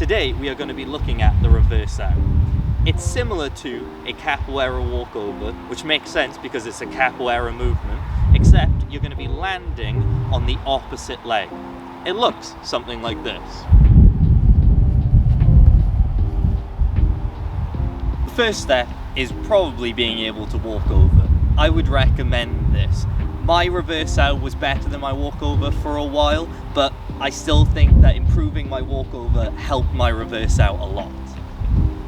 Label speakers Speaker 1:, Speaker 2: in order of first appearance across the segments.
Speaker 1: Today we are going to be looking at the Reversao. It's similar to a capoeira walkover, which makes sense because it's a capoeira movement, except you're going to be landing on the opposite leg. It looks something like this. The first step is probably being able to walk over. I would recommend this. My Reversao was better than my walkover for a while, but I still think that improving my walkover helped my Reversao a lot.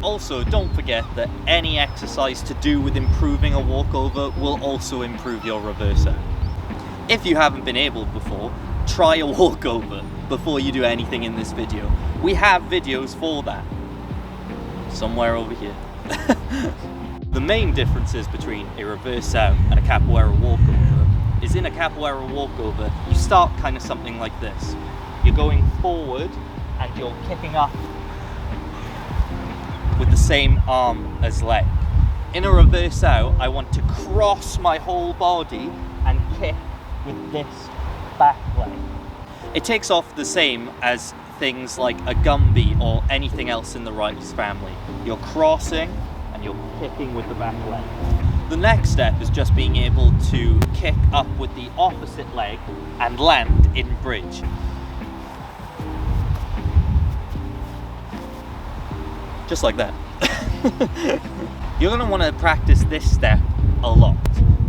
Speaker 1: Also, don't forget that any exercise to do with improving a walkover will also improve your Reversao. If you haven't been able before, try a walkover before you do anything in this video. We have videos for that. Somewhere over here. The main differences between a Reversao and a capoeira walkover is in a capoeira walkover, you start kind of something like this. You're going forward and you're kicking up with the same arm as leg. In a Reversao, I want to cross my whole body and kick with this back leg. It takes off the same as things like a gumby or anything else in the rights family. You're crossing and you're kicking with the back leg. The next step is just being able to kick up with the opposite leg and land in bridge. Just like that. You're going to want to practice this step a lot,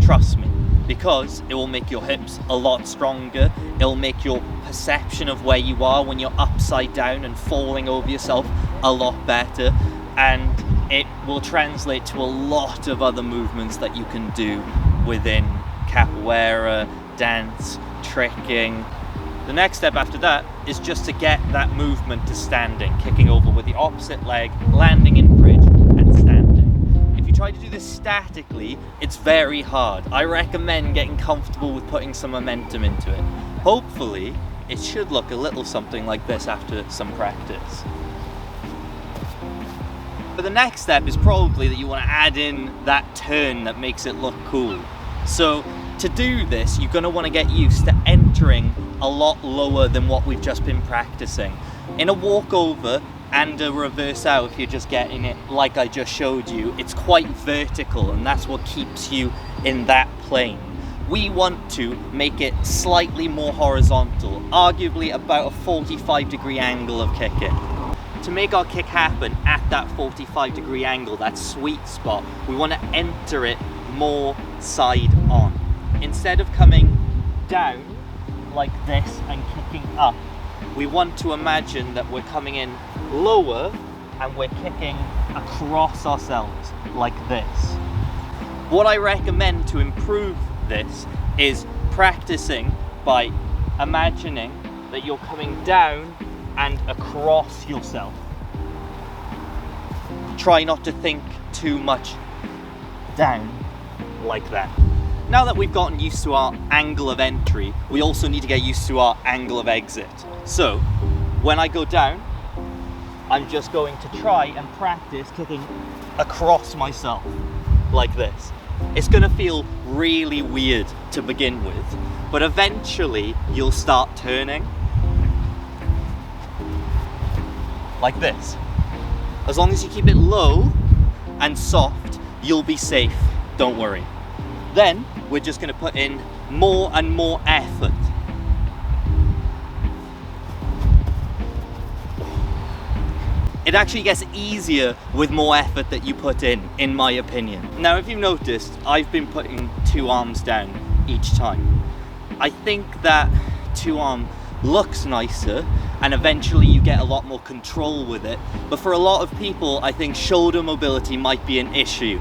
Speaker 1: trust me, because it will make your hips a lot stronger. It'll make your perception of where you are when you're upside down and falling over yourself a lot better, and it will translate to a lot of other movements that you can do within capoeira, dance, tricking. The next step after that is just to get that movement to standing, kicking over with the opposite leg, landing in bridge and standing. If you try to do this statically, it's very hard. I recommend getting comfortable with putting some momentum into it. Hopefully, it should look a little something like this after some practice. But the next step is probably that you want to add in that turn that makes it look cool. So to do this, you're going to want to get used to entering a lot lower than what we've just been practicing. In a walkover and a Reversao, if you're just getting it like I just showed you, it's quite vertical, and that's what keeps you in that plane. We want to make it slightly more horizontal, arguably about a 45-degree angle of kicking. To make our kick happen at that 45-degree angle, that sweet spot, we want to enter it more side on. Instead of coming down like this and kicking up, we want to imagine that we're coming in lower and we're kicking across ourselves like this. What I recommend to improve this is practicing by imagining that you're coming down and across yourself. Try not to think too much down like that. Now that we've gotten used to our angle of entry, we also need to get used to our angle of exit. So, when I go down, I'm just going to try and practice kicking across myself like this. It's going to feel really weird to begin with, but eventually you'll start turning like this. As long as you keep it low and soft, you'll be safe, don't worry. Then we're just going to put in more and more effort. It actually gets easier with more effort that you put in my opinion. Now, if you've noticed, I've been putting two arms down each time. I think that two arm looks nicer and eventually you get a lot more control with it, but for a lot of people I think shoulder mobility might be an issue.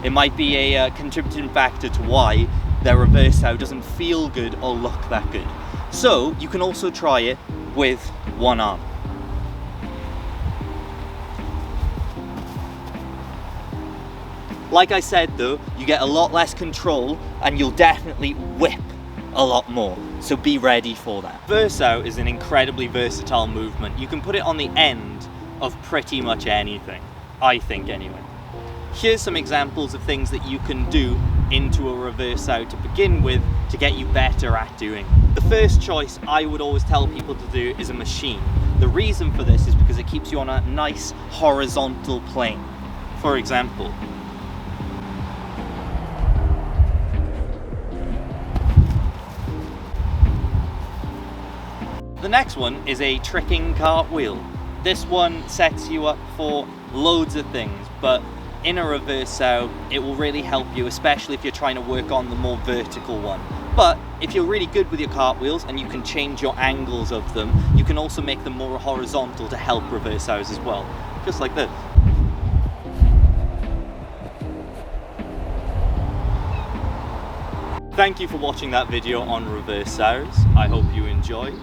Speaker 1: It might be a contributing factor to why their Reversao doesn't feel good or look that good. So you can also try it with one arm. Like I said though, you get a lot less control and you'll definitely whip a lot more, so be ready for that. Reversao is an incredibly versatile movement. You can put it on the end of pretty much anything, I think anyway. Here's some examples of things that you can do into a Reversao to begin with to get you better at doing. The first choice I would always tell people to do is a machine. The reason for this is because it keeps you on a nice horizontal plane. For example, the next one is a tricking cartwheel. This one sets you up for loads of things, but in a reversao, it will really help you, especially if you're trying to work on the more vertical one. But if you're really good with your cartwheels and you can change your angles of them, you can also make them more horizontal to help reversaos as well. Just like this. Thank you for watching that video on reversaos. I hope you enjoyed.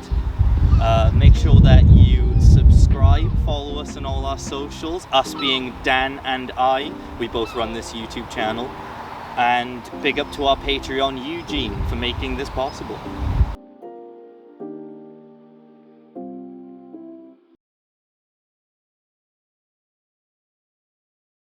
Speaker 1: Make sure that you subscribe, follow us on all our socials, us being Dan and I. We both run this YouTube channel. And big up to our Patreon Eugene for making this possible.